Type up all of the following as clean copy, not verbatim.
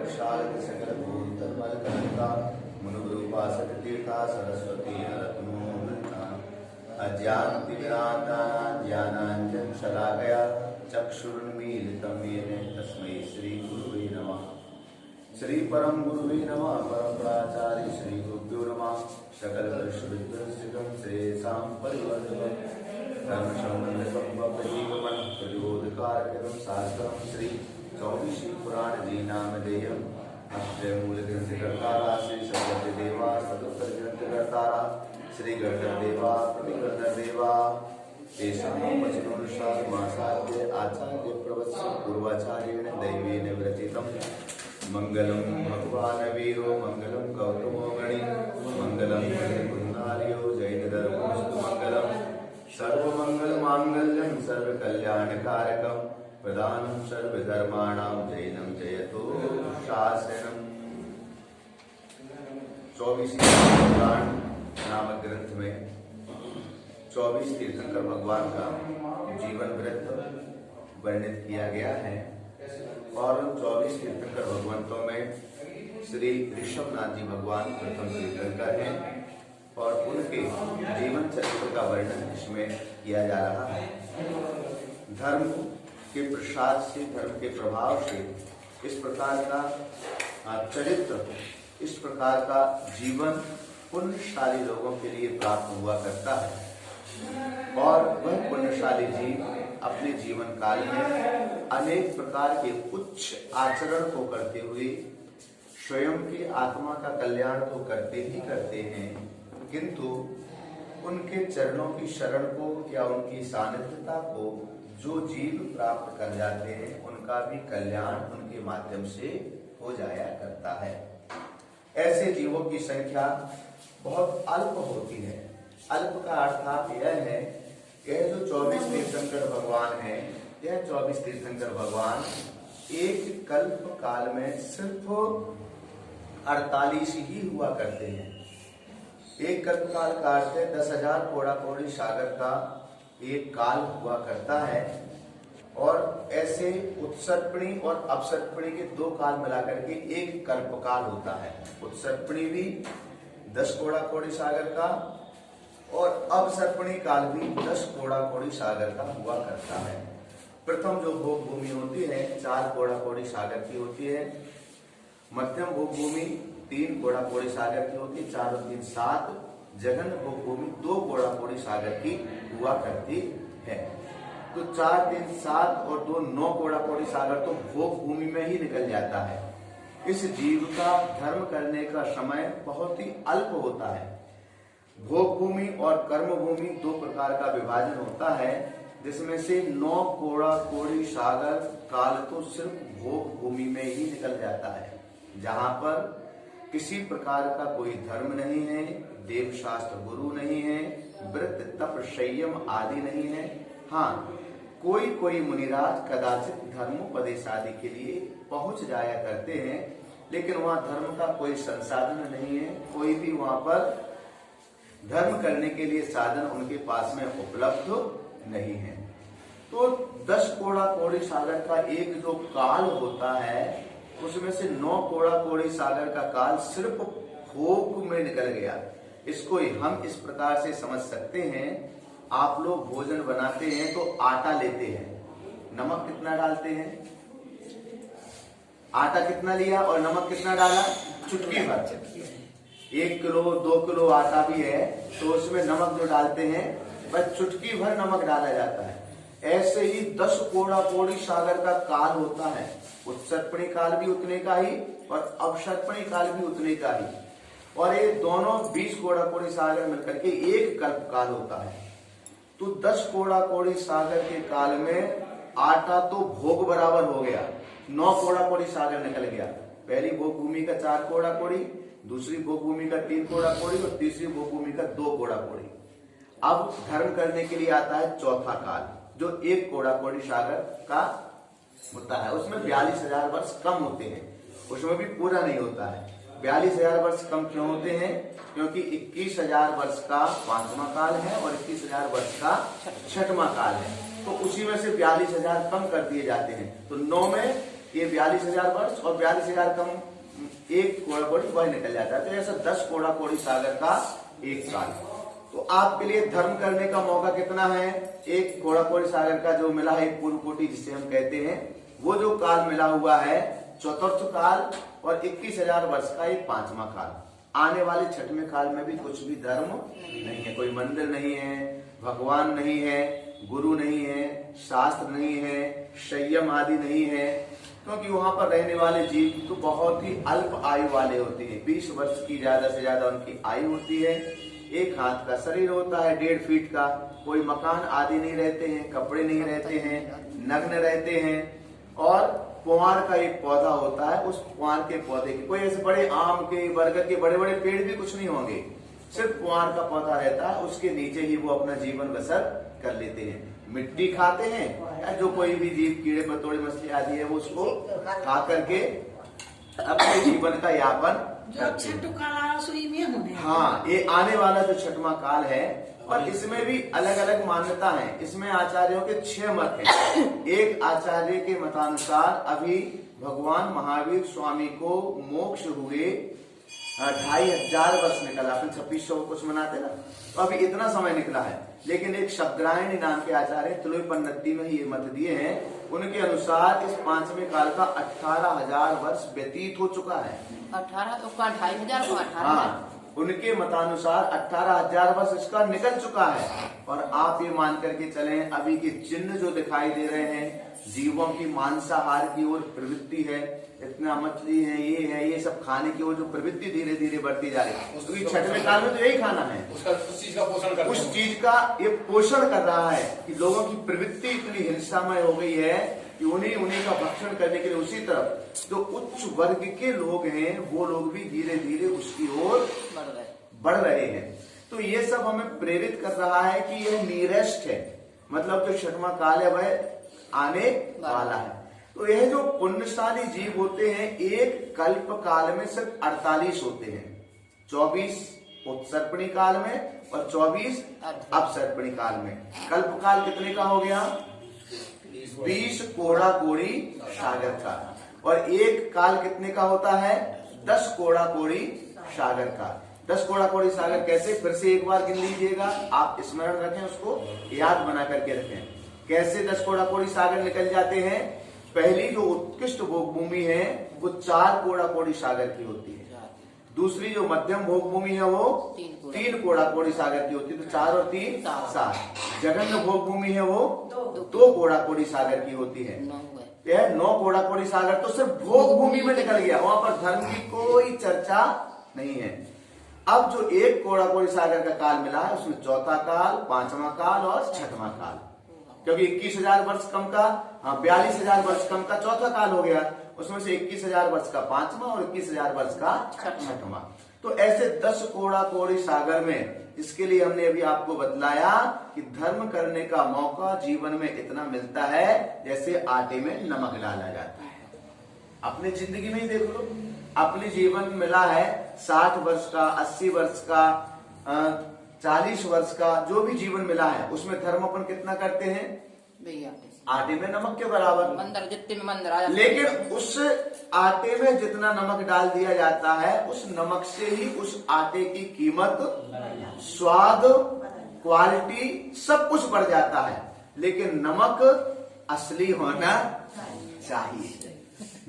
प्रक्षालक सकल भूतल करता मुनुरूपासक तीर्था सरस्वती रत्नोमृता अज्ञानतिमिरान्ता ज्ञानाञ्जन शलाकया चक्षुरुन्मीलितं येन तस्मै श्री गुरुवे नमः। श्री परम गुरुवे नमः। परम प्राचार्य श्री गुरुभ्यो नमः। सकल विश्वविद्यासिकं श्रेयसां परिवर्तकं धर्म संबंधकं वक्तीगमन प्रबोधकारकं शास्त्रं श्री 24 पुराण जी नामधेयम् अष्टय मूल ग्रंथ कर्तारा श्री सद्गत देवा सदुत्तर ग्रंथ कर्तारा श्री गणधर देवा प्रतिगणधर देवा वचनोनुसार मासाद्य आचार्य प्रवत्स पूर्वाचार्येण दैवेन विरचितम् मंगलम भगवान वीरो मंगलम गौतमो गणि मंगलम कुंदार्यो जैन धर्मस्तु मंगलम सर्वमंगल मांगल्यम सर्वकल्याणकारकम प्रदानं सर्वधर्माणां जैनम जयतो शासनम। 24 पुराण नामक ग्रंथ में 24 तीर्थंकर भगवान का जीवन वृत्त वर्णित किया गया है और 24 तीर्थंकर भगवंतों में श्री ऋषभनाथ जी भगवान प्रथम तीर्थंकर हैं और उनके जीवन चरित्र का वर्णन इसमें किया जा रहा है। धर्म के प्रसाद से, धर्म के प्रभाव से इस प्रकार का चरित्र, इस प्रकार का जीवन पुण्यशाली लोगों के लिए प्राप्त हुआ करता है और वह पुण्यशाली जीव अपने जीवन काल में अनेक प्रकार के उच्च आचरण को करते हुए स्वयं की आत्मा का कल्याण तो करते ही करते हैं, किंतु उनके चरणों की शरण को या उनकी सानिध्यता को जो जीव प्राप्त कर जाते हैं उनका भी कल्याण उनके माध्यम से हो जाया करता है। ऐसे जीवों की संख्या बहुत अल्प होती है। अल्प का अर्थात यह है, यह जो 24 तीर्थंकर भगवान है, यह 24 तीर्थंकर भगवान एक कल्प काल में सिर्फ 48 ही हुआ करते हैं। एक कल्प काल का अर्थ है 10,000 कोड़ा कोड़ी सागर का एक काल हुआ करता है और ऐसे उत्सर्पणी और अपसर्पणी के दो काल मिलाकर के एक कल्प काल होता है। उत्सर्पणी भी 10 कोड़ा कोड़ी सागर का और अपसर्पणी काल भी 10 कोड़ा कोड़ी सागर का हुआ करता है। प्रथम जो भोग भूमि होती है 4 कोड़ा कोड़ी सागर की होती है, मध्यम भोग भूमि 3 कोड़ा कोड़ी सागर की होती है, 4 और 3 7, जघन भोग भूमि 2 कोड़ा कोड़ी सागर की हुआ करती है। तो 4 3 7 और 2 9 कोड़ा कोड़ी सागर तो भोग भूमि में ही निकल जाता है। इस जीव का धर्म करने का समय बहुत ही अल्प होता है। भोग भूमि और कर्म भूमि 2 प्रकार का विभाजन होता है, जिसमें से 9 कोड़ा कोड़ी सागर काल तो सिर्फ भोग भूमि में ही निकल जाता है, जहां पर किसी प्रकार का कोई धर्म नहीं है, देव शास्त्र गुरु नहीं है, व्रत तप संयम आदि नहीं है। हाँ, कोई कोई मुनिराज कदाचित धर्मोपदेश आदि के लिए पहुंच जाया करते हैं, लेकिन वहां धर्म का कोई संसाधन नहीं है, कोई भी वहां पर धर्म करने के लिए साधन उनके पास में उपलब्ध नहीं है। तो 10 कोड़ा कोड़ी सागर का एक जो काल होता है, उसमें से 9 कोड़ा कोड़ी सागर का काल सिर्फ भोग में निकल गया। इसको हम इस प्रकार से समझ सकते हैं, आप लोग भोजन बनाते हैं तो आटा लेते हैं, नमक कितना डालते हैं? आटा कितना लिया और नमक कितना डाला? चुटकी भर। 1 किलो 2 किलो आटा भी है तो उसमें नमक जो डालते हैं बस चुटकी भर नमक डाला जाता है। ऐसे ही 10 कोड़ा कोड़ी सागर का काल होता है। उत्सर्पणी काल भी उतने का ही और अपसर्पणी काल भी उतने का ही, और ये दोनों 20 कोड़ा कोड़ी सागर मिलकर के एक कल्प काल होता है। तो 10 कोड़ा कोड़ी सागर के काल में आटा तो भोग बराबर हो गया, 9 कोड़ा कोड़ी सागर निकल गया। पहली भोग भूमि का 4 कोड़ा कोड़ी, दूसरी भोग भूमि का 3 कोड़ा कोड़ी और तीसरी भोग भूमि का 2 कोड़ा कोड़ी। अब धर्म करने के लिए आता है चौथा काल, जो 1 कोड़ा कोड़ी सागर का होता है। उसमें 42,000 वर्ष कम होते हैं, उसमें भी पूरा नहीं होता है। 42,000 वर्ष कम क्यों होते हैं? क्योंकि 21,000 वर्ष का 5वां काल है और 21,000 वर्ष का 6वां काल है, तो उसी में से 42,000 कम कर दिए जाते हैं। तो 9 में ये 42,000 वर्ष और 42,000 कम एक कोड़ा कोड़ी वह निकल जाता है। तो ऐसा 10 कोड़ा कोड़ी सागर का एक काल। तो आपके लिए धर्म करने का मौका कितना है? एक कोड़ा कोड़ी सागर का जो मिला है पूर्व कोटि जिसे हम कहते हैं, वो जो काल मिला हुआ है चतुर्थ काल और 21,000 वर्ष का एक पांचवा काल। आने वाले छठवें काल में भी कुछ भी धर्म नहीं है, कोई मंदिर नहीं है, भगवान नहीं है, गुरु नहीं है, शास्त्र नहीं है, संयम आदि नहीं है, क्योंकि वहां पर रहने वाले जीव तो बहुत ही अल्प आयु वाले होते हैं। 20 वर्ष की ज्यादा से ज्यादा उनकी आयु होती है। एक हाथ का शरीर होता है, 1.5 फीट का। कोई मकान आदि नहीं रहते हैं, कपड़े नहीं रहते हैं, नग्न रहते हैं। और पुआर का एक पौधा होता है, उस पुआर के पौधे के कोई ऐसे बड़े आम के बरगद के बड़े बड़े पेड़ भी कुछ नहीं होंगे, सिर्फ पुआर का पौधा रहता है, उसके नीचे ही वो अपना जीवन बसर कर लेते हैं। मिट्टी खाते हैं, या जो कोई भी जीव कीड़े पतोड़े मछली आदि है वो उसको खा करके अपने जीवन का यापन करते हैं। हाँ, ये आने वाला जो छठवां काल है, और इसमें भी अलग अलग मान्यता है। इसमें आचार्यों के 6 मत हैं। एक आचार्य के मतानुसार अभी भगवान महावीर स्वामी को मोक्ष हुए 2,500 वर्ष निकला। अपन 2600 कुछ मनाते ना, तो अभी इतना समय निकला है। लेकिन एक शब्दरायणी नाम के आचार्य तुलुईपन्नती में ही ये मत दिए हैं। उनके अनुसार इस पांचवें काल का 18,000 वर्ष व्यतीत हो चुका है। 18 तो 2,500 को 18,000। हाँ, उनके मतानुसार 18,000 वर्ष इसका निकल चुका है। और आप ये मान करके चलें, अभी के चिन्ह जो दिखाई दे रहे हैं, जीवों की मांसाहार की ओर प्रवृत्ति है, इतना मछली है, ये सब खाने की ओर जो प्रवृत्ति धीरे धीरे बढ़ती जा रही है, उसकी छठवें काल में तो यही खाना है। उस चीज का पोषण कर, उस चीज का ये पोषण कर रहा है कि लोगों की प्रवृत्ति इतनी हिंसामय हो गई है कि उन्हीं का भक्षण करने के लिए उसी तरफ जो उच्च वर्ग के लोग हैं, वो लोग भी धीरे धीरे उसकी ओर बढ़ रहे हैं। तो ये सब हमें प्रेरित कर रहा है कि यह नियरेस्ट है, मतलब जो छठवां काल है वह आने वाला है। तो यह जो पुण्यशाली जीव होते हैं, एक कल्प काल में सिर्फ 48 होते हैं। 24 उत्सर्पणी काल में और 24 अपसर्पणी काल में। कल्प काल कितने का हो गया? 20 कोड़ा कोड़ी सागर का। और एक काल कितने का होता है? 10 कोड़ा कोड़ी सागर का। 10 कोड़ा कोड़ी सागर कैसे? फिर से एक बार गिन लीजिएगा, आप स्मरण रखें, उसको याद बना करके रखें। कैसे 10 कोड़ा कोड़ी सागर निकल जाते हैं? पहली जो उत्कृष्ट भोग भूमि है वो 4 कोड़ा कोड़ी सागर की होती है। दूसरी जो मध्यम भोग भूमि है वो 3 कोड़ा कोड़ी सागर की होती है। तो 4 और 3 7। जघन्य भोग भूमि है वो 2 कोड़ा कोड़ी सागर की होती है। यह 9 कोड़ा कोड़ी सागर तो सिर्फ भोग भूमि में निकल गया, वहां पर धर्म की कोई चर्चा नहीं है। अब जो 1 कोड़ा कोड़ी सागर का काल मिला है, उसमें चौथा काल, पांचवा काल और छठवां काल। क्योंकि 21,000 वर्ष कम का, 42,000 वर्ष कम का चौथा काल हो गया, उसमें से 21,000 वर्ष का पांचवा और 21,000 वर्ष का छठवां। तो ऐसे 10 कोड़ा कोड़ी सागर में, इसके लिए हमने अभी आपको बतलाया कि धर्म करने का मौका जीवन में इतना मिलता है जैसे आटे में नमक डाला जाता है। अपनी जिंदगी में ही देख लो, अपने जीवन मिला है 60 वर्ष का, 80 वर्ष का, 40 वर्ष का, जो भी जीवन मिला है उसमें धर्म अपन कितना करते हैं? आटे में नमक के बराबर। मंदिर जितने में मंदिर आ जाते, लेकिन उस आटे में जितना नमक डाल दिया जाता है, उस नमक से ही उस आटे की कीमत, स्वाद, क्वालिटी सब कुछ बढ़ जाता है। लेकिन नमक असली होना चाहिए।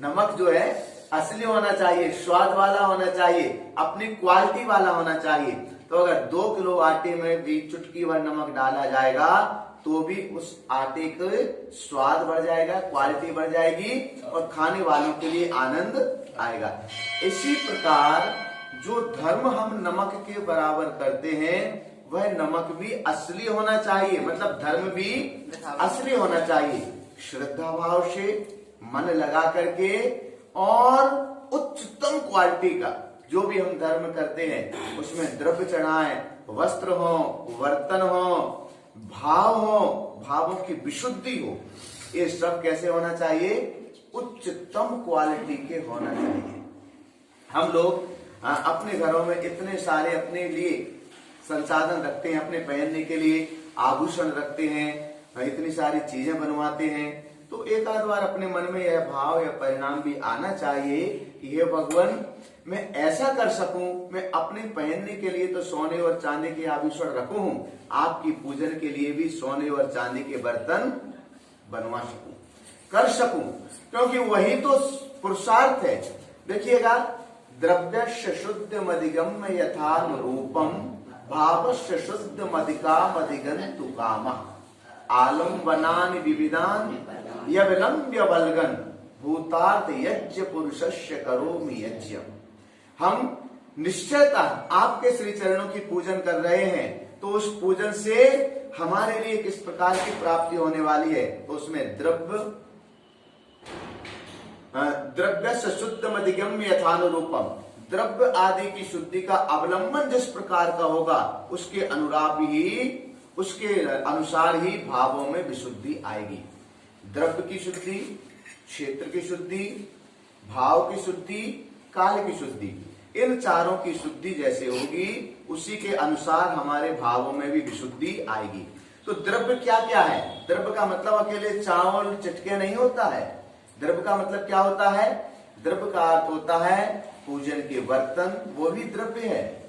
नमक जो है असली होना चाहिए, स्वाद वाला होना चाहिए, अपनी क्वालिटी वाला होना चाहिए। तो अगर 2 किलो आटे में भी चुटकी भर नमक डाला जाएगा तो भी उस आटे का स्वाद बढ़ जाएगा, क्वालिटी बढ़ जाएगी और खाने वालों के लिए आनंद आएगा। इसी प्रकार जो धर्म हम नमक के बराबर करते हैं, वह नमक भी असली होना चाहिए, मतलब धर्म भी असली होना चाहिए। श्रद्धा भाव से, मन लगा करके और उच्चतम क्वालिटी का जो भी हम धर्म करते हैं उसमें द्रव्य चढ़ाएं, वस्त्र हो, बर्तन हो, भाव हो, भावों की विशुद्धि हो। ये सब कैसे होना चाहिए? उच्चतम क्वालिटी के होना चाहिए। हम लोग अपने घरों में इतने सारे अपने लिए संसाधन रखते हैं, अपने पहनने के लिए आभूषण रखते हैं, इतनी सारी चीजें बनवाते हैं, तो एक आध बार अपने मन में यह भाव या परिणाम भी आना चाहिए कि हे भगवान, मैं ऐसा कर सकूं, मैं अपने पहनने के लिए तो सोने और चांदी के आभूषण रखूं हूं, आपकी पूजन के लिए भी सोने और चांदी के बर्तन बनवा सकूं, कर सकूं, क्योंकि वही तो पुरुषार्थ है। देखिएगा, द्रव्यस्य शुद्ध मदिगम्य यथानुरूपम भावस्य शुद्ध मदिका मदिगंतु कामः आलम्बनानि विविधान यविलंब्य बलगन भूतार्थ यज्ञ पुरुषस्य करोमि यज्ञम। हम निश्चयता आपके श्री चरणों की पूजन कर रहे हैं, तो उस पूजन से हमारे लिए किस प्रकार की प्राप्ति होने वाली है, तो उसमें द्रव्य शुद्ध मदिगम्य यथानुरूपम, द्रव्य आदि की शुद्धि का अवलंबन जिस प्रकार का होगा, उसके उसके अनुसार ही भावों में विशुद्धि आएगी। द्रव्य की शुद्धि, क्षेत्र की शुद्धि, भाव की शुद्धि, काल की शुद्धि, इन चारों की शुद्धि जैसे होगी, उसी के अनुसार हमारे भावों में भी विशुद्धि आएगी। तो द्रव्य क्या क्या है? द्रव्य का मतलब अकेले चावल चटके नहीं होता है। द्रव्य का मतलब क्या होता है? द्रव्य का अर्थ होता है पूजन के बर्तन, वो भी द्रव्य है।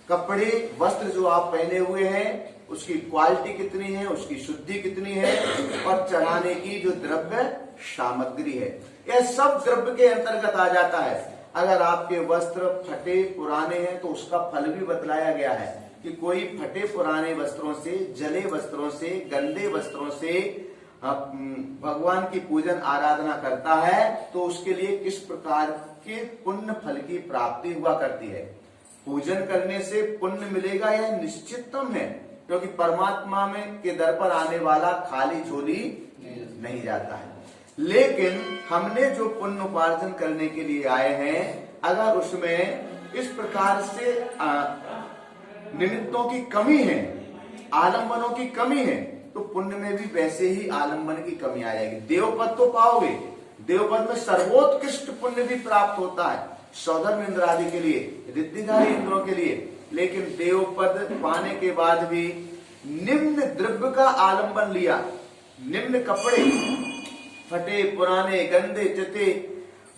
कपड़े वस्त्र जो आप पहने हुए हैं, उसकी क्वालिटी कितनी है, उसकी शुद्धि कितनी है, और चढ़ाने की जो द्रव्य सामग्री है, यह सब द्रव्य के अंतर्गत आ जाता है। अगर आपके वस्त्र फटे पुराने हैं तो उसका फल भी बतलाया गया है कि कोई फटे पुराने वस्त्रों से, जले वस्त्रों से, गंदे वस्त्रों से भगवान की पूजन आराधना करता है, तो उसके लिए किस प्रकार के पुण्य फल की प्राप्ति हुआ करती है। पूजन करने से पुण्य मिलेगा यह निश्चितम है, क्योंकि परमात्मा में के दर पर आने वाला खाली झोली नहीं जाता है। लेकिन हमने जो पुण्य उपार्जन करने के लिए आए हैं, अगर उसमें इस प्रकार से निमित्तों की कमी है, आलंबनों की कमी है, तो पुण्य में भी वैसे ही आलंबन की कमी आ जाएगी। देवपद तो पाओगे, देवपद में सर्वोत्कृष्ट पुण्य भी प्राप्त होता है सौधर्म इंद्र आदि के लिए, रिद्धिधारी इंद्रों के लिए, लेकिन देवपद पाने के बाद भी निम्न द्रव्य का आलंबन लिया, निम्न कपड़े, फटे पुराने गंदे चिते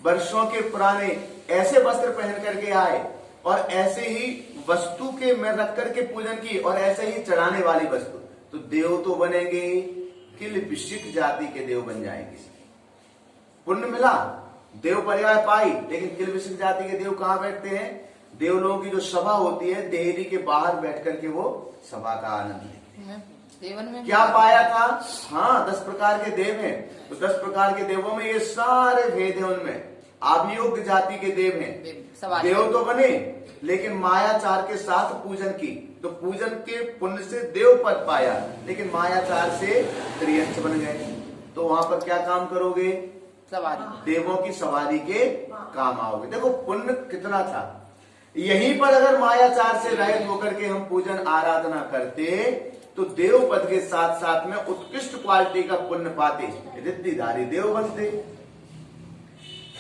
वर्षों के पुराने ऐसे वस्त्र पहन करके आए, और ऐसे ही वस्तु के में रख करके पूजन की, और ऐसे ही चढ़ाने वाली वस्तु, तो देव तो बनेंगे, किल विशिक जाति के देव बन जाएंगे। पुण्य मिला, देव पर्याय पाई, लेकिन किल विशिक जाति के देव कहाँ बैठते हैं? देव लोगों की जो सभा होती है, देहरी के बाहर बैठ करके वो सभा का आनंद लेते हैं। क्या पाया था? हाँ, 10 प्रकार के देव हैं, तो 10 प्रकार के देवों में ये सारे भेद है, उनमें अभियोग जाति के देव हैं। देव तो बने, लेकिन मायाचार के साथ पूजन की, तो पूजन के पुण्य से देव पद पाया, लेकिन मायाचार से त्रियंश बन गए। तो वहां पर क्या काम करोगे? सवारी, देवों की सवारी के काम आओगे। देखो पुण्य कितना था। यहीं पर अगर मायाचार से रहित होकर के हम पूजन आराधना करते, तो देव पद के साथ साथ में उत्कृष्ट क्वालिटी का पुण्य पाते, रिद्धिधारी देव बनते।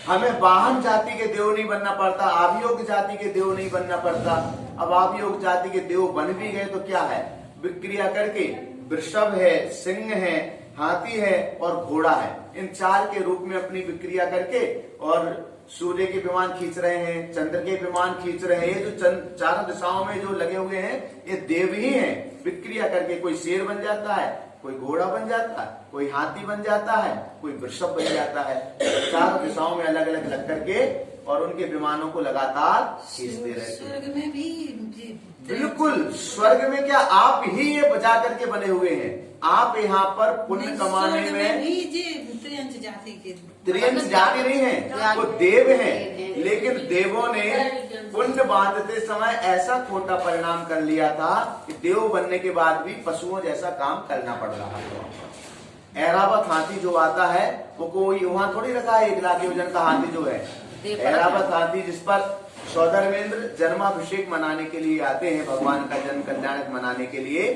हमें वाहन जाति के देव नहीं बनना पड़ता, आभियोग जाति के देव नहीं बनना पड़ता। अब आभियोग जाति के देव बन भी गए तो क्या है? विक्रिया करके वृषभ है, सिंह है, हाथी है और घोड़ा है, इन 4 के रूप में अपनी विक्रिया करके, और सूर्य के विमान खींच रहे हैं, चंद्र के विमान खींच रहे हैं, ये जो चारों दिशाओं में जो लगे हुए हैं, ये देव ही हैं। विक्रिया करके कोई शेर बन जाता है, कोई घोड़ा बन जाता है, कोई हाथी बन जाता है, कोई वृषभ बन जाता है। चारों दिशाओं में अलग अलग लग करके और उनके विमानों को लगातार खींचते रहते हैं। स्वर्ग में भी बिल्कुल, स्वर्ग में क्या आप ही ये बजा करके बने हुए हैं। आप यहाँ पर पुण्य कमाने में त्रियंश जाति नहीं है, वो देव हैं, लेकिन देवों ने पुण्य बांधते समय ऐसा खोटा परिणाम कर लिया था कि देव बनने के बाद भी पशुओं जैसा काम करना पड़ रहा है। ऐरावत हाथी जो आता है, वो कोई वहां थोड़ी रखा है 1 लाख वजन का हाथी जो है, ऐरावत हाथी जिस पर सौधर्मेंद्र जन्माभिषेक मनाने के लिए आते हैं, भगवान का जन्म कल्याण मनाने के लिए,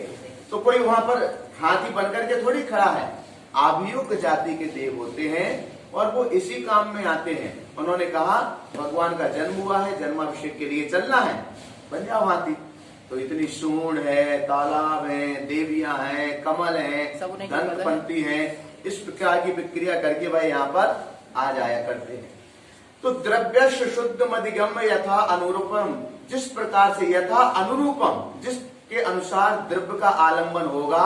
तो कोई वहां पर हाथी बनकर के थोड़ी खड़ा है। आभियोग जाति के देव होते हैं और वो इसी काम में आते हैं। उन्होंने कहा भगवान का जन्म हुआ है, जन्माभिषेक के लिए चलना है, बन जाओ हाथी। तो इतनी सूंड है, तालाब है, देवियां हैं, कमल हैं, धनपंती हैं, इस प्रकार की प्रक्रिया करके वह यहाँ पर आ जाया करते हैं। तो द्रव्य शुद्ध मधिगम्य यथा अनुरूपम, जिस प्रकार से यथा अनुरूपम, जिसके अनुसार द्रव्य का आलंबन होगा,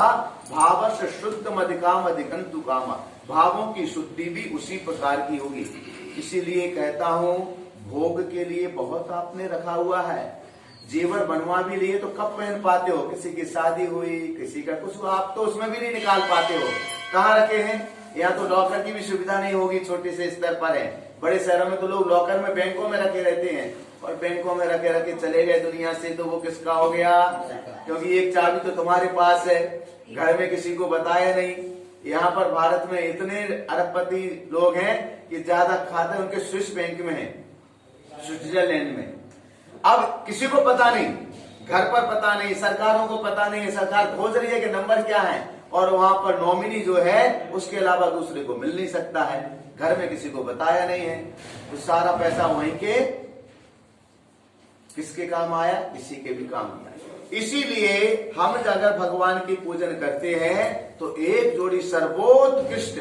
भावश शुद्ध मधिकाम अधिकंतु कामा, भावों की शुद्धि भी उसी प्रकार की होगी। इसीलिए कहता हूं, भोग के लिए बहुत आपने रखा हुआ है, जेवर बनवा भी लिए तो कब पहन पाते हो? किसी की शादी हुई, किसी का कुछ हुआ, आप तो उसमें भी नहीं निकाल पाते हो। कहाँ रखे हैं? यहाँ तो लॉकर की भी सुविधा नहीं होगी, छोटे से स्तर पर है। बड़े शहरों में तो लोग लॉकर में बैंकों में रखे रहते हैं, और बैंकों में रखे रखे चले गए दुनिया से, तो वो किसका हो गया? क्योंकि एक चाबी तो तुम्हारे पास है, घर में किसी को बताया नहीं। यहाँ पर भारत में इतने अरबपति लोग हैं कि ज्यादा खाते उनके स्विस बैंक में है, स्विट्जरलैंड में। अब किसी को पता नहीं, घर पर पता नहीं, सरकारों को पता नहीं, सरकार खोज रही है कि नंबर क्या है, और वहां पर नॉमिनी जो है उसके अलावा दूसरे को मिल नहीं सकता है, घर में किसी को बताया नहीं है। तो सारा पैसा वहीं के किसके काम आया? किसी के भी काम नहीं आया। इसीलिए हम अगर भगवान की पूजन करते हैं तो एक जोड़ी सर्वोत्कृष्ट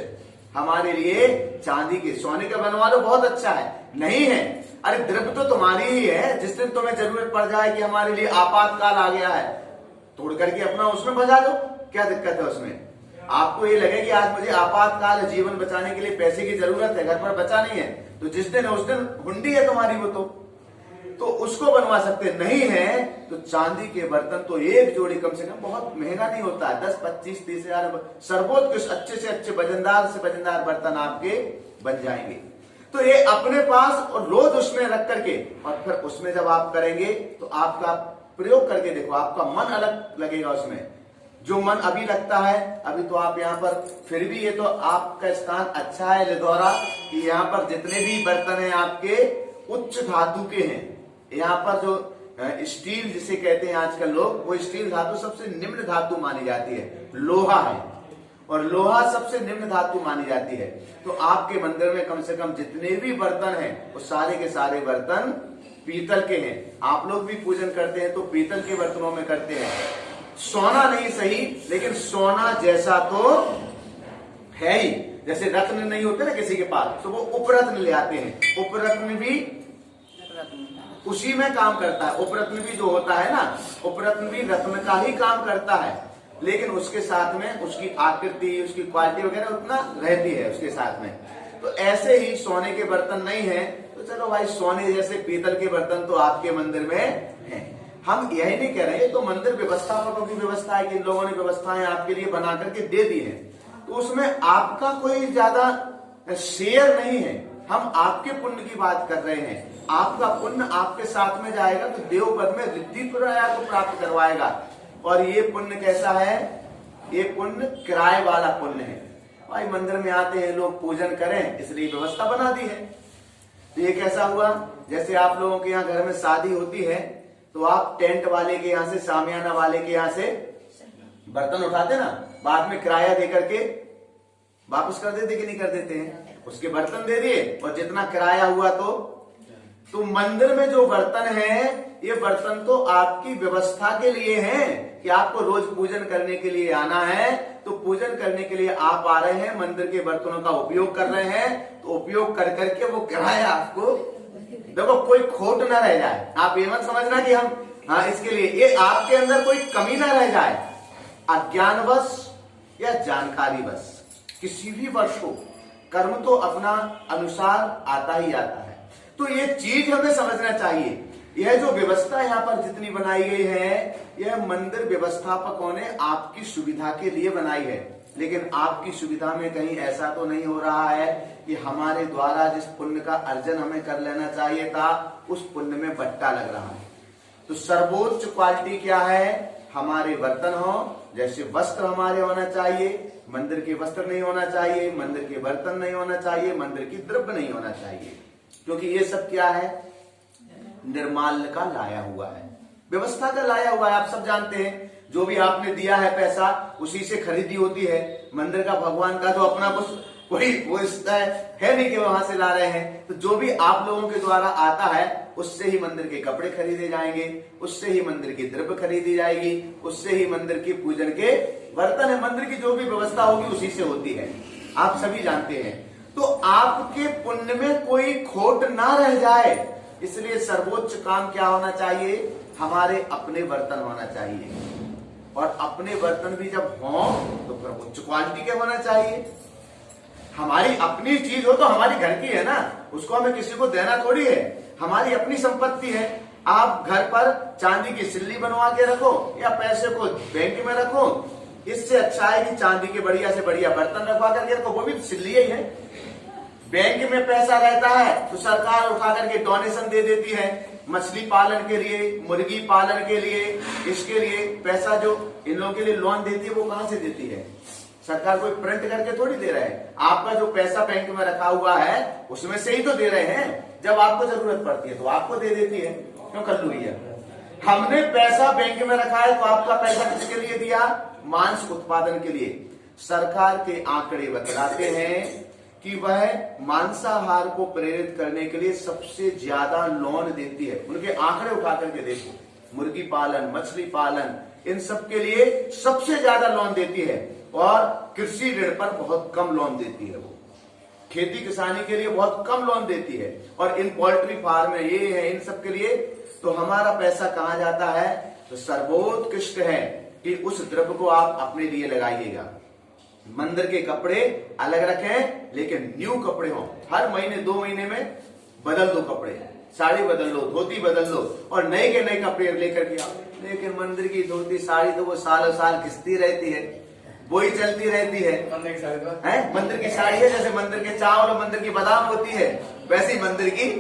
हमारे लिए चांदी के, सोने का बनवा लो, बहुत अच्छा है। नहीं है, अरे द्रव्य तो तुम्हारी ही है, जिस दिन तुम्हें जरूरत पड़ जाए कि हमारे लिए आपातकाल आ गया है, तोड़ करके अपना उसमें बजा दो, क्या दिक्कत है उसमें? आपको ये लगे कि आज मुझे आपातकाल जीवन बचाने के लिए पैसे की जरूरत है, घर पर बचा नहीं है, तो जिस दिन है उस दिन हुंडी है तुम्हारी, वो तो उसको बनवा सकते नहीं है। तो चांदी के बर्तन तो एक जोड़ी कम से कम, बहुत महंगा नहीं होता है, 10, 25, 30 हजार सर्वोत्कृष्ट अच्छे से अच्छे वजनदार से वजनदार बर्तन आपके बन जाएंगे। तो ये अपने पास और रोज उसमें रख करके, और फिर उसमें जब आप करेंगे तो आपका प्रयोग करके देखो, आपका मन अलग लगेगा उसमें। जो मन अभी लगता है, अभी तो आप यहाँ पर, फिर भी ये तो आपका स्थान अच्छा है लिधौरा कि यहाँ पर जितने भी बर्तन हैं आपके उच्च धातु के हैं। यहाँ पर जो स्टील जिसे कहते हैं आजकल लोग, वो स्टील धातु सबसे निम्न धातु मानी जाती है, लोहा है, और लोहा सबसे निम्न धातु मानी जाती है। तो आपके मंदिर में कम से कम जितने भी बर्तन हैं वो सारे के सारे बर्तन पीतल के हैं। आप लोग भी पूजन करते हैं तो पीतल के बर्तनों में करते हैं, सोना नहीं सही, लेकिन सोना जैसा तो है ही। जैसे रत्न नहीं होते ना किसी के पास, तो वो उपरत्न ले आते हैं, उपरत्न भी उसी में काम करता है। उपरत्न भी जो होता है ना, उपरत्न भी रत्न का ही काम करता है, लेकिन उसके साथ में उसकी आकृति, उसकी क्वालिटी वगैरह उतना रहती है उसके साथ में। तो ऐसे ही सोने के बर्तन नहीं है, तो चलो भाई सोने जैसे पीतल के बर्तन तो आपके मंदिर में है। हम यही नहीं कह रहे हैं, तो मंदिर व्यवस्थापकों की व्यवस्था है कि इन लोगों ने व्यवस्थाएं आपके लिए बना करके दे दी है, तो उसमें आपका कोई ज्यादा शेयर नहीं है। हम आपके पुण्य की बात कर रहे हैं, आपका पुण्य आपके साथ में जाएगा तो देवपद में रिद्धि प्रया को प्राप्त करवाएगा। और ये पुण्य कैसा है? ये पुण्य किराए वाला पुण्य है। भाई मंदिर में आते हैं लोग, पूजन करें, इसलिए व्यवस्था बना दी है। तो ये कैसा हुआ? जैसे आप लोगों के यहाँ घर में शादी होती है तो आप टेंट वाले के यहाँ से, सामियाना वाले के यहाँ से बर्तन उठाते ना, बाद में किराया दे करके वापस कर देते कि नहीं कर देते हैं? उसके बर्तन दे दिए और जितना किराया हुआ तो मंदिर में जो बर्तन है, ये बर्तन तो आपकी व्यवस्था के लिए है कि आपको रोज पूजन करने के लिए आना है, तो पूजन करने के लिए आप आ रहे हैं, मंदिर के बर्तनों का उपयोग कर रहे हैं, तो उपयोग कर करके वो किराया आपको, देखो कोई खोट ना रह जाए। आप ये मत समझना कि हम इसके लिए, ये आपके अंदर कोई कमी ना रह जाए, अज्ञानवश या जानकारीवश किसी भी वर्ष हो, कर्म तो अपना अनुसार आता ही आता है। तो ये चीज हमें समझना चाहिए। यह जो व्यवस्था यहाँ पर जितनी बनाई गई है, यह मंदिर व्यवस्थापकों ने आपकी सुविधा के लिए बनाई है, लेकिन आपकी सुविधा में कहीं ऐसा तो नहीं हो रहा है कि हमारे द्वारा जिस पुण्य का अर्जन हमें कर लेना चाहिए था, उस पुण्य में बट्टा लग रहा है। तो सर्वोच्च क्वालिटी क्या है? हमारे बर्तन हो, जैसे वस्त्र हमारे होना चाहिए, मंदिर के वस्त्र नहीं होना चाहिए, मंदिर के बर्तन नहीं होना चाहिए, मंदिर की द्रव्य नहीं होना चाहिए, क्योंकि ये सब क्या है? निर्माल्य का लाया हुआ है, व्यवस्था का लाया हुआ है। आप सब जानते हैं, जो भी आपने दिया है पैसा उसी से खरीदी होती है। मंदिर का, भगवान का तो अपना कुछ कोई वो है नहीं कि वहां से ला रहे हैं। तो जो भी आप लोगों के द्वारा आता है उससे ही मंदिर के कपड़े खरीदे जाएंगे, उससे ही मंदिर की द्रव्य खरीदी जाएगी, उससे ही मंदिर की पूजन के बर्तन है, मंदिर की जो भी व्यवस्था होगी उसी से होती है। आप सभी जानते हैं। तो आपके पुण्य में कोई खोट ना रह जाए, इसलिए सर्वोच्च काम क्या होना चाहिए? हमारे अपने बर्तन होना चाहिए, और अपने बर्तन भी जब हों तो फिर उच्च क्वालिटी के होना चाहिए। हमारी अपनी चीज हो तो हमारी घर की है ना, उसको हमें किसी को देना थोड़ी है, हमारी अपनी संपत्ति है। आप घर पर चांदी की सिल्ली बनवा के रखो या पैसे को बैंक में रखो, इससे अच्छा है कि चांदी के बढ़िया से बढ़िया बर्तन रखवा करके रखो, वो भी सिल्ली ही है। बैंक में पैसा रहता है तो सरकार उठा करके डोनेशन दे देती है, मछली पालन के लिए, मुर्गी पालन के लिए, इसके लिए पैसा जो इन लोगों के लिए लोन देती है वो कहां से देती है? सरकार कोई प्रिंट करके थोड़ी दे रहा है। आपका जो पैसा बैंक में रखा हुआ है उसमें से ही तो दे रहे हैं, जब आपको जरूरत पड़ती है तो आपको दे देती है। क्यों कल्लू भैया? हमने पैसा बैंक में रखा है तो आपका पैसा किसके लिए दिया? मांस उत्पादन के लिए। सरकार के आंकड़े बतलाते हैं कि वह मांसाहार को प्रेरित करने के लिए सबसे ज्यादा लोन देती है। उनके आंकड़े उठा करके देखो, मुर्गी पालन, मछली पालन, इन सब के लिए सबसे ज्यादा लोन देती है, और कृषि ऋण पर बहुत कम लोन देती है। वो खेती किसानी के लिए बहुत कम लोन देती है, और इन पोल्ट्री फार्म में ये है, इन सब के लिए तो हमारा पैसा कहां जाता है? तो सर्वोत्कृष्ट है कि उस द्रव्य को आप अपने लिए लगाइएगा। मंदिर के कपड़े अलग रखें, लेकिन न्यू कपड़े हों। हर महीने 2 महीने में बदल दो कपड़े, साड़ी बदल लो, धोती बदल लो, और नए के नए कपड़े लेकर के आओ। लेकिन मंदिर की धोती साड़ी तो वो सालों साल घिसती रहती है, वो ही चलती रहती है। मंदिर की साड़ी है जैसे मंदिर के चावल और मंदिर की बादाम होती है, वैसी मंदिर की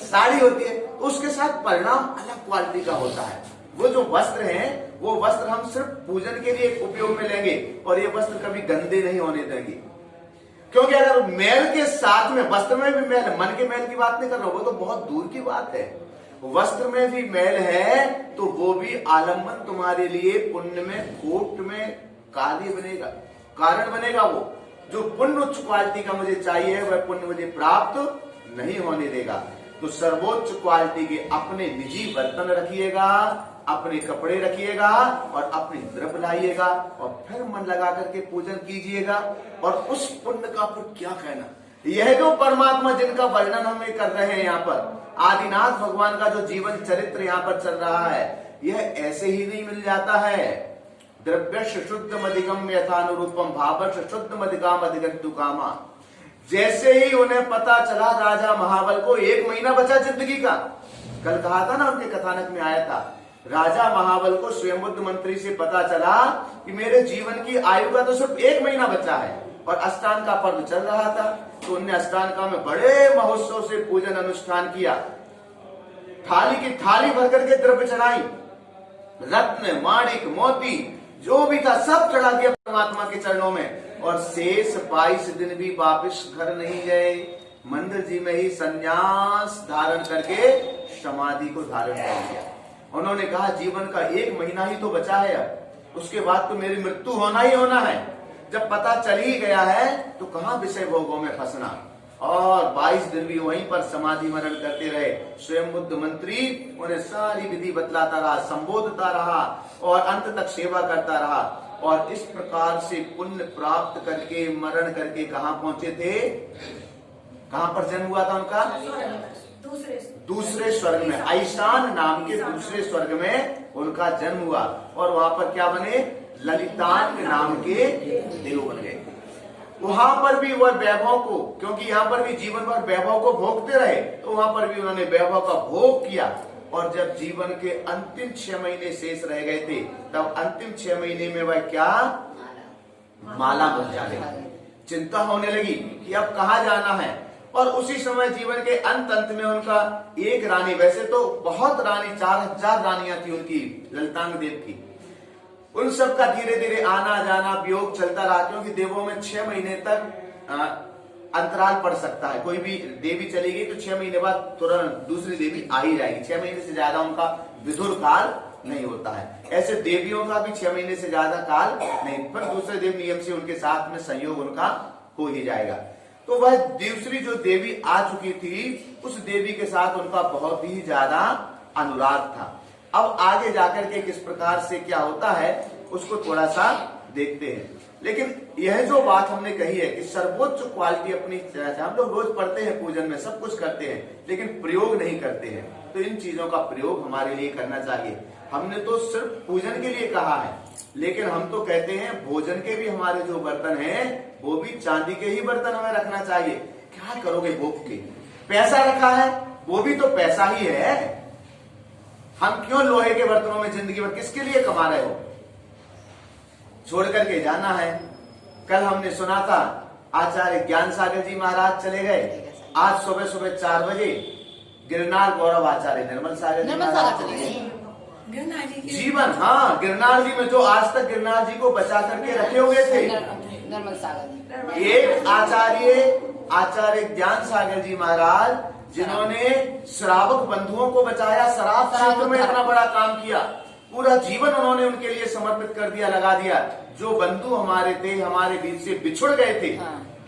साड़ी होती है। तो उसके साथ परिणाम अलग क्वालिटी का होता है। वो जो वस्त्र हैं, वो वस्त्र हम सिर्फ पूजन के लिए उपयोग में लेंगे, और ये वस्त्र कभी गंदे नहीं होने देंगे। क्योंकि अगर मैल के साथ में, वस्त्र में भी मैल, मन के मैल की बात नहीं कर रहा हूं, वो तो बहुत दूर की बात है। वस्त्र में भी मैल है तो वो भी आलम्बन तुम्हारे लिए पुण्य में, खोट में कार्य बनेगा, कारण बनेगा। वो जो पुण्य उच्च क्वालिटी का मुझे चाहिए वह पुण्य मुझे प्राप्त नहीं होने देगा। तो सर्वोच्च क्वालिटी के अपने निजी बर्तन रखिएगा, अपने कपड़े रखिएगा, और अपनी द्रव्य लाइएगा, और फिर मन लगा करके पूजन कीजिएगा। और उस पुण्य का फिर क्या कहना? यह जो परमात्मा जिनका वर्णन हमें कर रहे हैं यहाँ पर, आदिनाथ भगवान का जो जीवन चरित्र यहाँ पर चल रहा है, यह ऐसे ही नहीं मिल जाता है। द्रव्यश शुद्ध मधिगम यथानुरूपम भावश शुद्ध मधिकाम अधिगंतु कामा। जैसे ही उन्हें पता चला, राजा महाबल को 1 महीना बचा जिंदगी का, कल कहा था ना, उनके कथानक में आया था, राजा महाबल को स्वयंबुद्ध मंत्री से पता चला कि मेरे जीवन की आयु का तो सिर्फ 1 महीना बचा है, और अष्टांग का पर्व चल रहा था। तो उनने अष्टांग का में बड़े महोत्सव से पूजन अनुष्ठान किया, थाली की थाली भर करके द्रव्य चढ़ाई, रत्न माणिक मोती जो भी था सब चढ़ा दिया परमात्मा के चरणों में, और शेष 22 दिन भी वापिस घर नहीं गए। मंदिर जी में ही संन्यास धारण करके समाधि को धारण कर लिया। उन्होंने कहा जीवन का 1 महीना ही तो बचा है, अब उसके बाद तो मेरी मृत्यु होना ही होना है। जब पता चल ही गया है तो कहां विषय भोगों में फंसना। और 22 दिन भी वहीं पर समाधि मरण करते रहे। स्वयं बुद्ध मंत्री उन्हें सारी विधि बतलाता रहा, संबोधता रहा, और अंत तक सेवा करता रहा। और इस प्रकार से पुण्य प्राप्त करके मरण करके कहां पहुंचे थे? कहां पर जन्म हुआ था उनका? दूसरे स्वर्ग में, ऐशान नाम के दूसरे स्वर्ग में उनका जन्म हुआ। और वहां पर क्या बने? ललितांग नाम के देव बन गए। वहां पर भी वह वैभव को, क्योंकि यहाँ पर भी जीवन भर वैभव को भोगते रहे, तो वहां पर भी उन्होंने वैभव का भोग किया। और जब जीवन के अंतिम 6 महीने शेष रह गए थे, तब अंतिम 6 महीने में वह क्या? माला बन जाने लगी। चिंता होने लगी कि अब कहाँ जाना है। और उसी समय जीवन के अंत में उनका एक रानी, वैसे तो बहुत रानी, 4000 रानियां थी उनकी, ललितांग देव की, उन सब का धीरे धीरे आना जाना वियोग चलता रहा। क्योंकि देवों में 6 महीने तक अंतराल पड़ सकता है। कोई भी देवी चली गई तो 6 महीने बाद तुरंत दूसरी देवी आ ही जाएगी। 6 महीने से ज्यादा उनका विधुर काल नहीं होता है। ऐसे देवियों का भी 6 महीने से ज्यादा काल नहीं, पर दूसरे देव नियम से उनके साथ में संयोग उनका हो ही जाएगा। तो वह दूसरी जो देवी आ चुकी थी, उस देवी के साथ उनका बहुत ही ज्यादा अनुराग था। अब आगे जाकर के किस प्रकार से क्या होता है उसको थोड़ा सा देखते हैं। लेकिन यह जो बात हमने कही है कि सर्वोच्च क्वालिटी अपनी, हम लोग रोज पढ़ते हैं, पूजन में सब कुछ करते हैं, लेकिन प्रयोग नहीं करते हैं। तो इन चीजों का प्रयोग हमारे लिए करना चाहिए। हमने तो सिर्फ पूजन के लिए कहा है, लेकिन हम तो कहते हैं भोजन के भी हमारे जो बर्तन हैं वो भी चांदी के ही बर्तन हमें रखना चाहिए। क्या करोगे भोग के? पैसा रखा है, वो भी तो पैसा ही है। हम क्यों लोहे के बर्तनों में जिंदगी भर किसके लिए कमा रहे हो? छोड़ करके जाना है। कल हमने सुना था आचार्य ज्ञान सागर जी महाराज चले गए। आज सुबह सुबह 4 बजे गिरनार गौरव आचार्य निर्मल सागर जी महाराज चले गए। जीवन, हाँ, गिरनार जी में जो आज तक गिरनार जी को बचा करके रखे हुए थे, निर्मल सागर एक आचार्य ज्ञान सागर जी महाराज, जिन्होंने श्रावक बंधुओं को बचाया, शराब क्षेत्र में इतना बड़ा काम किया, पूरा जीवन उन्होंने उनके लिए समर्पित कर दिया, लगा दिया। जो बंधु हमारे थे, हमारे बीच से बिछुड़ गए थे,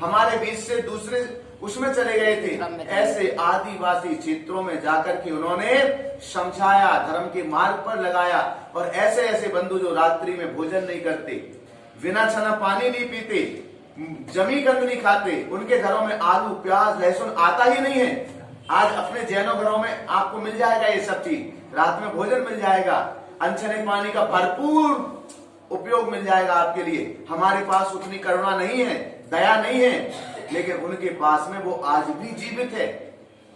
हमारे बीच से दूसरे उसमें चले गए थे, ऐसे आदिवासी क्षेत्रों में जाकर के उन्होंने समझाया, धर्म के मार्ग पर लगाया। और ऐसे ऐसे बंधु जो रात्रि में भोजन नहीं करते, बिना छना पानी नहीं पीते, जमी कंद नहीं खाते, उनके घरों में आलू प्याज लहसुन आता ही नहीं है। आज अपने जैनों घरों में आपको मिल जाएगा ये सब चीज, रात में भोजन मिल जाएगा, अनछने पानी का भरपूर उपयोग मिल जाएगा आपके लिए। हमारे पास उतनी करुणा नहीं है, दया नहीं है, लेकिन उनके पास में वो आज भी जीवित है।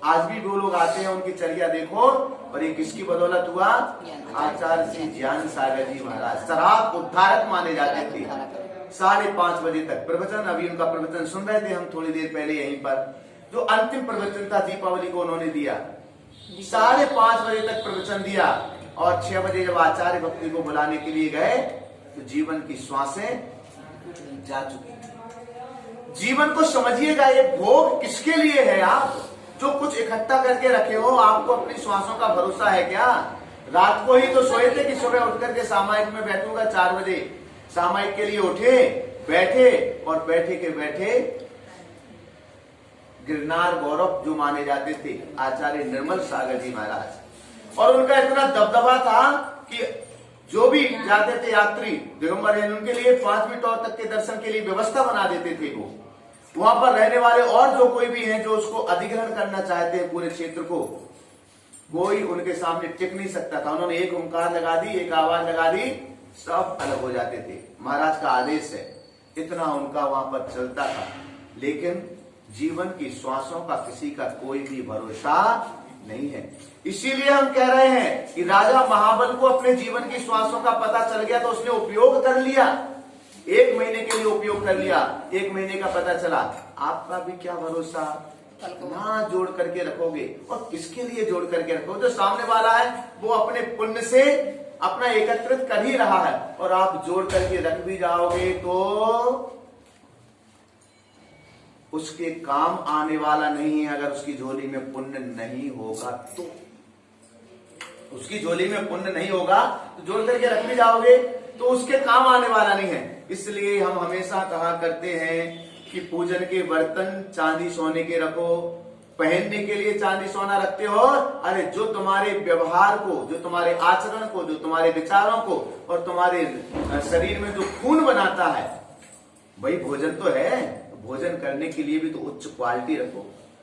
आज भी वो लोग आते हैं, उनकी चर्या देखो। और ये किसकी बदौलत हुआ? आचार्य श्री ज्ञान सागर जी महाराज शराब उद्धारक माने जाते थे। 5:30 बजे तक प्रवचन, अभी उनका प्रवचन सुन रहे थे हम थोड़ी देर पहले यहीं पर। जो अंतिम प्रवचन था दीपावली को उन्होंने दिया, 5:30 बजे तक प्रवचन दिया। और 6 बजे जब आचार्य भक्ति को बुलाने के लिए गए तो जीवन की श्वासें जा चुकी थी। जीवन को समझिएगा, ये भोग किसके लिए है? आप जो कुछ इकट्ठा करके रखे हो, आपको अपनी श्वासों का भरोसा है क्या? रात को ही तो सोए थे कि सुबह उठ करके सामायिक में बैठूंगा 4 बजे। सामायिक के लिए उठे, बैठे, और बैठे के बैठे गिरनार गौरव जो माने जाते थे आचार्य निर्मल सागर जी महाराज, और उनका इतना दबदबा था कि जो भी जाते थे यात्री दिगंबर हैं, उनके लिए 5वीं टॉर तक के दर्शन के लिए व्यवस्था बना देते थे। वो वहां पर रहने वाले और जो कोई भी हैं जो उसको अधिग्रहण करना चाहते हैं पूरे क्षेत्र को, कोई उनके सामने टिक नहीं सकता था। उन्होंने एक ओंकार लगा दी, एक आवाज लगा दी, सब अलग हो जाते थे। महाराज का आदेश है, इतना उनका वहां पर चलता था। लेकिन जीवन की श्वासों का किसी का कोई भी भरोसा नहीं है। इसीलिए हम कह रहे हैं कि राजा महाबल को अपने जीवन की श्वासों का पता चल गया तो उसने उपयोग कर लिया। 1 महीने के लिए उपयोग कर लिया, 1 महीने का पता चला। आपका भी क्या भरोसा? ना जोड़ करके रखोगे, और किसके लिए जोड़ करके रखोगे? जो सामने वाला है वो अपने पुण्य से अपना एकत्रित कर ही रहा है, और आप जोड़ करके रख भी जाओगे तो उसके काम आने वाला नहीं है। अगर उसकी झोली में पुण्य नहीं होगा तो, उसकी झोली में पुण्य नहीं होगा तो जोड़ करके रख भी जाओगे तो उसके काम आने वाला नहीं है। इसलिए हम हमेशा कहा करते हैं कि पूजन के बर्तन चांदी सोने के रखो। पहनने के लिए चांदी सोना रखते हो, अरे जो तुम्हारे व्यवहार को, जो तुम्हारे आचरण को, जो तुम्हारे विचारों को और तुम्हारे शरीर में जो खून बनाता है वही भोजन तो है। भोजन करने के लिए भी तो उच्च क्वालिटी रखो।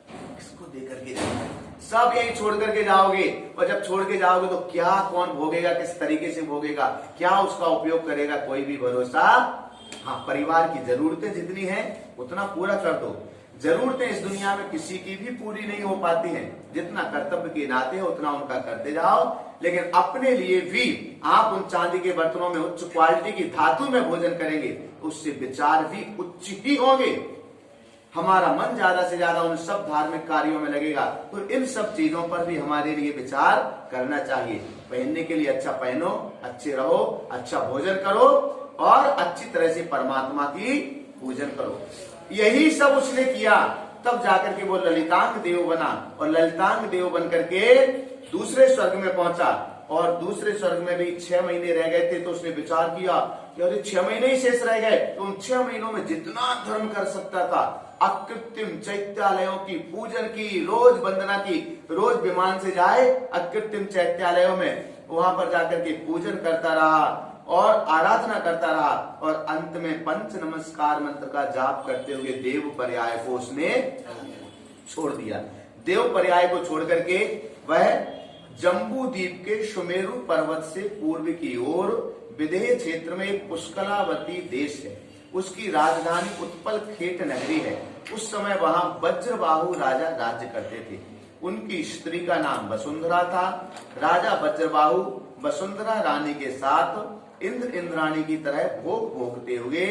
किसको दे करके जाओगे? सब यही छोड़ करके जाओगे, और जब छोड़ के जाओगे तो क्या, कौन भोगेगा, किस तरीके से भोगेगा, क्या उसका उपयोग करेगा, कोई भी भरोसा। हाँ, परिवार की जरूरतें जितनी हैं उतना पूरा कर दो। जरूरतें इस दुनिया में किसी की भी पूरी नहीं हो पाती हैं, जितना कर्तव्य के नाते है उतना उनका करते जाओ। लेकिन अपने लिए भी आप उन चांदी के बर्तनों में उच्च क्वालिटी की धातु में भोजन करेंगे तो उससे विचार भी उच्च ही होंगे। हमारा मन ज्यादा से ज्यादा उन सब धार्मिक कार्यों में लगेगा, तो इन सब चीजों पर भी हमारे लिए विचार करना चाहिए। पहनने के लिए अच्छा पहनो, अच्छे रहो, अच्छा भोजन करो, और अच्छी तरह से परमात्मा की पूजन करो। यही सब उसने किया, तब जाकर के वो ललितांग देव बना, और ललितांग देव बन करके दूसरे स्वर्ग में पहुंचा। और दूसरे स्वर्ग में भी 6 महीने रह गए थे, तो उसने विचार किया कि अरे 6 महीने ही शेष रह गए, तो उन 6 महीनों में जितना धर्म कर सकता था, अकृत्रिम चैत्यालयों की पूजन की, रोज वंदना की, रोज विमान से जाए अकृत्रिम चैत्यालयों में, वहां पर जाकर के पूजन करता रहा। और आराधना करता रहा और अंत में पंच नमस्कार मंत्र का जाप करते हुए देव पर्याय को उसने छोड़ दिया। देव पर्याय को छोड़ करके वह जम्बू द्वीप के सुमेरु पर्वत से पूर्व की ओर विदेह क्षेत्र में पुष्कलावती देश है, उसकी राजधानी उत्पल खेट नगरी है। उस समय वहां वज्रबाहु राजा राज्य करते थे। उनकी स्त्री का नाम वसुंधरा था। राजा वज्रबाहु वसुंधरा रानी के साथ इंद्र इंद्राणी की तरह भोग भोगते हुए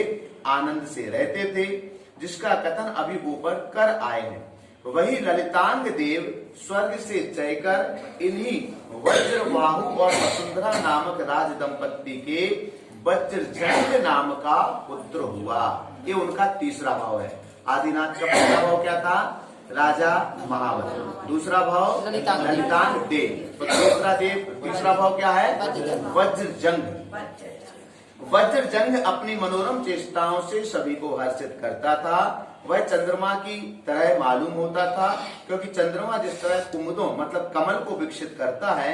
आनंद से रहते थे, जिसका कथन अभी ऊपर कर आए हैं। वही ललितांग देव स्वर्ग से चयकर इन्हीं वज्रबाहु और वसुंधरा नामक राज दंपत्ति के वज्रजंग नाम का पुत्र हुआ। ये उनका तीसरा भाव है। आदिनाथ का पहला भाव क्या था? राजा महाबली। दूसरा भाव ललितांग देव। तो तीसरा भाव क्या है? वज्रजंग। वज्रजंग अपनी मनोरम चेष्टाओं से सभी को हर्षित करता था। वह चंद्रमा की तरह मालूम होता था, क्योंकि चंद्रमा जिस तरह कुमुदों मतलब कमल को विकसित करता है,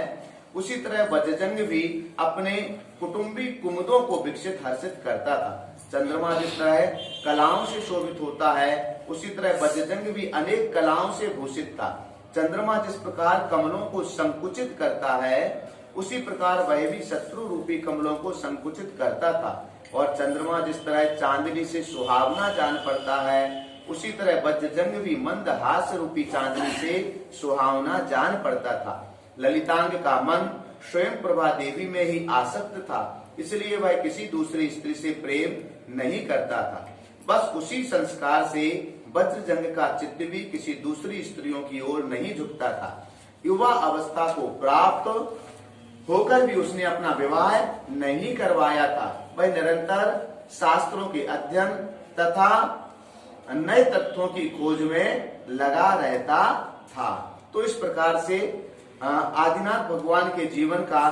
उसी तरह वज्रजंग भी अपने कुटुंबी कुमुदों को विकसित हर्षित करता था। चंद्रमा जिस तरह कलाओं से शोभित होता है, उसी तरह वज्रजंग भी अनेक कलाओं से भूषित था। चंद्रमा जिस प्रकार कमलों को संकुचित करता है, उसी प्रकार वह भी शत्रु रूपी कमलों को संकुचित करता था। और चंद्रमा जिस तरह चांदनी से सुहावना जान पड़ता है, उसी तरह वज्रजंग भी मंद हास्य रूपी चांदनी से सुहावना जान पड़ता था। ललितांग का मन स्वयं प्रभा देवी में ही आसक्त था, इसलिए वह किसी दूसरी स्त्री से प्रेम नहीं करता था। बस उसी संस्कार से वज्रजंग का चित्त भी किसी दूसरी स्त्रियों की ओर नहीं झुकता था। युवा अवस्था को प्राप्त होकर भी उसने अपना विवाह नहीं करवाया था। वह निरंतर शास्त्रों के अध्ययन तथा नए तथ्यों की खोज में लगा रहता था। तो इस प्रकार से आदिनाथ भगवान के जीवन का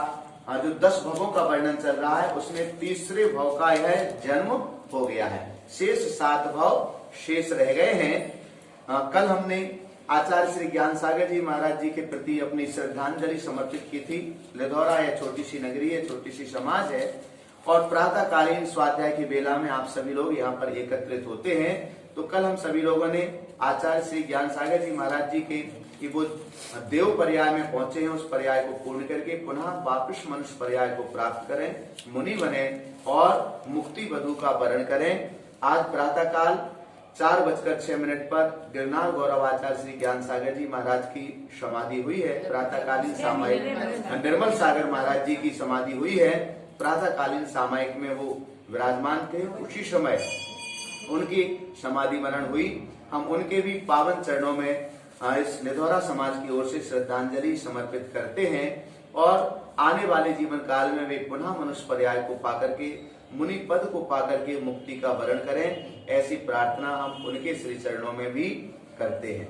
जो 10 भवों का वर्णन चल रहा है, उसमें तीसरे भव का यह जन्म हो गया है। शेष 7 भव शेष रह गए हैं। कल हमने आचार्य श्री ज्ञान सागर जी महाराज जी के प्रति अपनी श्रद्धांजलि समर्पित की थी। लिधौरा है, छोटी सी नगरी है, छोटी सी समाज है, और प्रातःकालीन स्वाध्याय की बेला में आप सभी लोग यहाँ पर एकत्रित होते हैं। तो कल हम सभी लोगों ने आचार्य श्री ज्ञान सागर जी महाराज जी के कि वो देव पर्याय में पहुंचे हैं, उस पर्याय को पूर्ण करके पुनः वापिस मनुष्य पर्याय को प्राप्त करें, मुनि बने और मुक्ति वधु का वर्ण करें। आज प्रातःकाल 4:06 पर गिरनार गौरवाचार्य श्री ज्ञान सागर जी महाराज की समाधि हुई है। प्रातःकालीन सामायिक निर्मल सागर महाराज जी की समाधि हुई है। प्रातःकालीन सामायिक में वो विराजमान थे। उसी समय उनकी समाधि मरण हुई। हम उनके भी पावन चरणों में इस लिधौरा समाज की ओर से श्रद्धांजलि समर्पित करते हैं, और आने वाले जीवन काल में वे पुनः मनुष्य पर्याय को पाकर के मुनि पद को पाकर के मुक्ति का वरण करें, ऐसी प्रार्थना हम उनके श्री चरणों में भी करते हैं।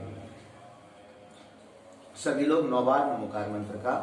सभी लोग 9 बार नमोकार मंत्र का